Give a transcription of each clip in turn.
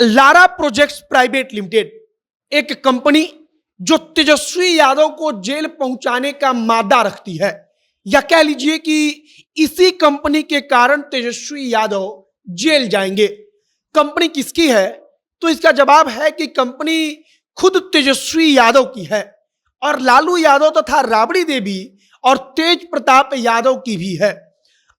Lara projects private limited एक company जो तेजस्वी यादव को जेल पहुंचाने का मादा रखती है, या कह लीजिए कि इसी कंपनी के कारण तेजस्वी यादव जेल जाएंगे। कंपनी किसकी है? तो इसका जवाब है कि कंपनी खुद तेजस्वी यादव की है और लालू यादव तथा राबड़ी देवी और तेज प्रताप यादव की भी है।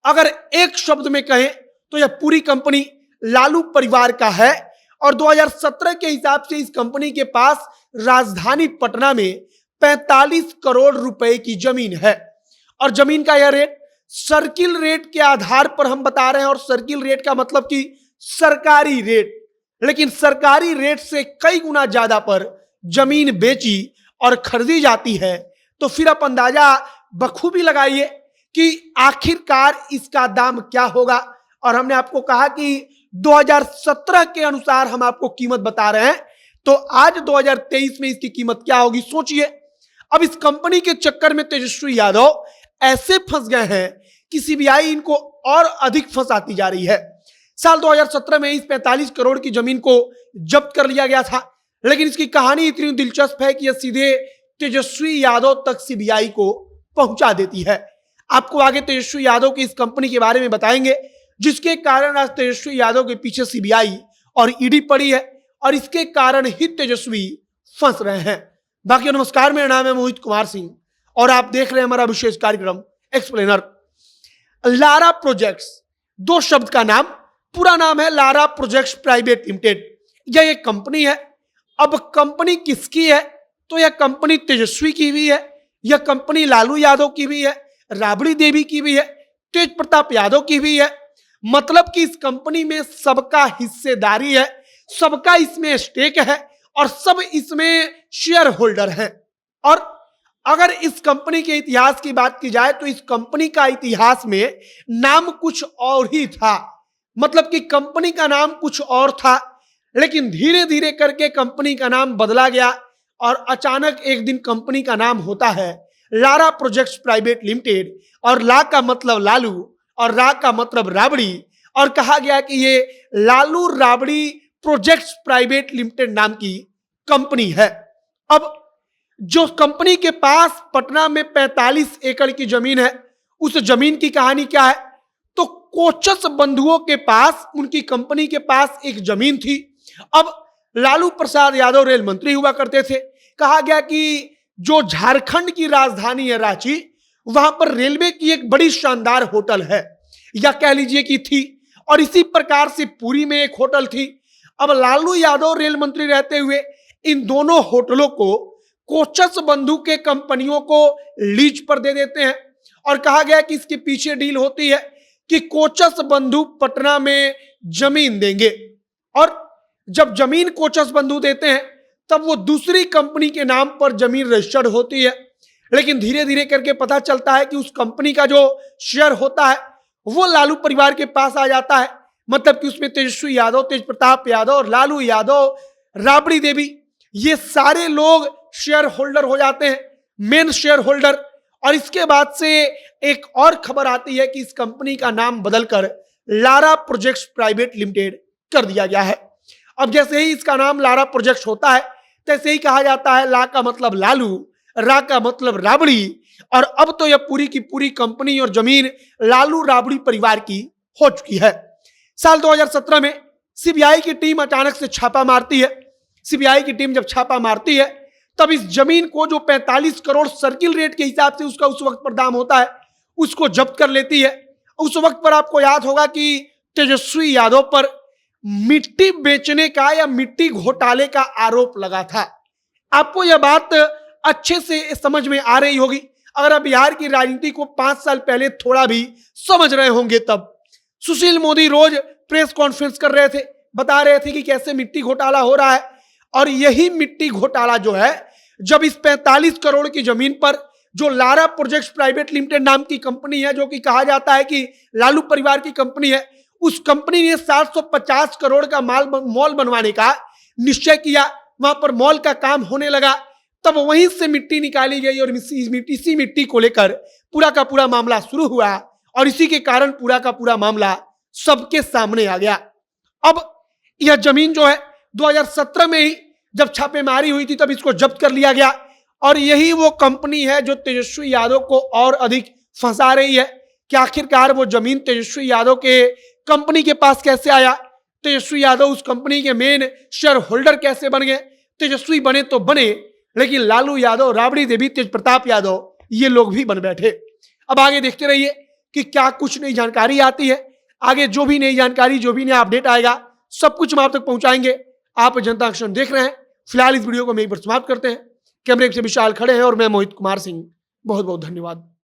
अगर एक शब्द में कहें तो यह पूरी कंपनी लालू परिवार का है और 2017 के हिसाब से इस कंपनी के पास राजधानी पटना में 45 करोड़ रुपए की जमीन है। और जमीन का यह रेट सर्किल रेट के आधार पर हम बता रहे हैं, और सर्किल रेट का मतलब कि सरकारी रेट, लेकिन सरकारी रेट से कई गुना ज्यादा पर जमीन बेची और खरीदी जाती है। तो फिर आप अंदाजा बखूबी लगाइए कि आखिरकार इसका दाम क्या होगा। और हमने आपको कहा कि 2017 के अनुसार हम आपको कीमत बता रहे हैं, तो आज 2023 में इसकी कीमत क्या होगी सोचिए। अब इस कंपनी के चक्कर में तेजस्वी यादव ऐसे फंस गए हैं कि सीबीआई इनको और अधिक फंसाती जा रही है। साल 2017 में इस 45 करोड़ की जमीन को जब्त कर लिया गया था, लेकिन इसकी कहानी इतनी दिलचस्प है कि यह सीधे तेजस्वी यादव तक सीबीआई को पहुंचा देती है। आपको आगे तेजस्वी यादव की इस कंपनी के बारे में बताएंगे, जिसके कारण आज तेजस्वी यादव के पीछे सीबीआई और ईडी पड़ी है और इसके कारण ही तेजस्वी फंस रहे हैं। बाकी नमस्कार, मेरा नाम है मोहित कुमार सिंह और आप देख रहे हैं हमारा विशेष कार्यक्रम एक्सप्लेनर। लारा प्रोजेक्ट्स, दो शब्द का नाम, पूरा नाम है लारा प्रोजेक्ट्स प्राइवेट लिमिटेड। यह एक कंपनी है। अब कंपनी किसकी है? तो यह कंपनी तेजस्वी की भी है, यह कंपनी लालू यादव की भी है, राबड़ी देवी की भी है, तेज प्रताप यादव की भी है। मतलब कि इस कंपनी में सबका हिस्सेदारी है, सबका इसमें स्टेक है और सब इसमें शेयर होल्डर हैं। और अगर इस कंपनी के इतिहास की बात की जाए तो इस कंपनी का इतिहास में नाम कुछ और ही था। मतलब कि कंपनी का नाम कुछ और था, लेकिन धीरे धीरे करके कंपनी का नाम बदला गया और अचानक एक दिन कंपनी का नाम होता है लारा प्रोजेक्ट्स प्राइवेट लिमिटेड। और ला का मतलब लालू और रा का मतलब राबड़ी, और कहा गया कि ये Lalu Rabri projects private limited नाम की कंपनी है। अब जो कंपनी के पास पटना में 45 एकड़ की जमीन है, उस जमीन की कहानी क्या है? तो कोचस बंधुओं के पास, उनकी कंपनी के पास एक जमीन थी। अब लालू प्रसाद यादव रेल मंत्री हुआ करते थे। कहा गया कि जो झारखंड की राजधानी है रांची, वहां पर रेलवे की एक बड़ी शानदार होटल है, या कह लीजिए कि थी, और इसी प्रकार से पुरी में एक होटल थी। अब लालू यादव रेल मंत्री रहते हुए इन दोनों होटलों को कोचस बंधु के कंपनियों को लीज पर दे देते हैं और कहा गया कि इसके पीछे डील होती है कि कोचस बंधु पटना में जमीन देंगे, और जब जमीन कोचस बंधु देते हैं तब वो दूसरी कंपनी के नाम पर जमीन रजिस्टर्ड होती है। लेकिन धीरे धीरे करके पता चलता है कि उस कंपनी का जो शेयर होता है वो लालू परिवार के पास आ जाता है। मतलब कि उसमें तेजस्वी यादव, तेज प्रताप यादव और लालू यादव, राबड़ी देवी, ये सारे लोग शेयर होल्डर हो जाते हैं, मेन शेयर होल्डर। और इसके बाद से एक और खबर आती है कि इस कंपनी का नाम बदलकर लारा प्रोजेक्ट्स प्राइवेट लिमिटेड कर दिया गया है। अब जैसे ही इसका नाम लारा प्रोजेक्ट्स होता है, तैसे ही कहा जाता है ला का मतलब लालू, रा का मतलब राबड़ी, और अब तो यह पूरी की पूरी कंपनी और जमीन लालू राबड़ी परिवार की हो चुकी है। साल 2017 में सीबीआई की टीम अचानक से छापा मारती है। सीबीआई की टीम जब छापा मारती है तब इस जमीन को, जो 45 करोड़ सर्किल रेट के हिसाब से उसका उस वक्त पर दाम होता है, उसको जब्त कर लेती है। उस वक्त पर आपको याद होगा कि तेजस्वी यादव पर मिट्टी बेचने का या मिट्टी घोटाले का आरोप लगा था। आपको यह बात अच्छे से समझ में आ रही होगी अगर आप बिहार की राजनीति को 5 साल पहले थोड़ा भी समझ रहे होंगे। तब सुशील मोदी रोज प्रेस कॉन्फ्रेंस कर रहे थे, बता रहे थे कि कैसे मिट्टी घोटाला हो रहा है। और यही मिट्टी घोटाला जो है, जब इस 45 करोड़ की जमीन पर जो लारा प्रोजेक्ट्स प्राइवेट लिमिटेड नाम की कंपनी है, जो कि कहा जाता है कि लालू परिवार की कंपनी है, उस कंपनी ने 750 करोड़ का मॉल बनवाने का निश्चय किया। वहां पर मॉल का काम होने लगा, तब वहीं से मिट्टी निकाली गई और इसी मिट्टी को लेकर पूरा का पूरा मामला शुरू हुआ और इसी के कारण पूरा का पूरा मामला सबके सामने आ गया। अब यह जमीन जो है 2017 में ही जब छापेमारी हुई थी तब इसको जब्त कर लिया गया। और यही वो कंपनी है जो तेजस्वी यादव को और अधिक फंसा रही है कि आखिरकार वो जमीन तेजस्वी यादव के कंपनी के पास कैसे आया, तेजस्वी यादव उस कंपनी के मेन शेयर होल्डर कैसे बन गए। तेजस्वी बने तो बने, लेकिन लालू यादव, राबड़ी देवी, तेज प्रताप यादव ये लोग भी बन बैठे। अब आगे देखते रहिए कि क्या कुछ नई जानकारी आती है। आगे जो भी नई जानकारी, जो भी नया अपडेट आएगा, सब कुछ हम आप तक पहुंचाएंगे। आप जनता एक्शन देख रहे हैं। फिलहाल इस वीडियो को हम यहीं पर समाप्त करते हैं। कैमरे से विशाल खड़े हैं और मैं मोहित कुमार सिंह। बहुत बहुत धन्यवाद।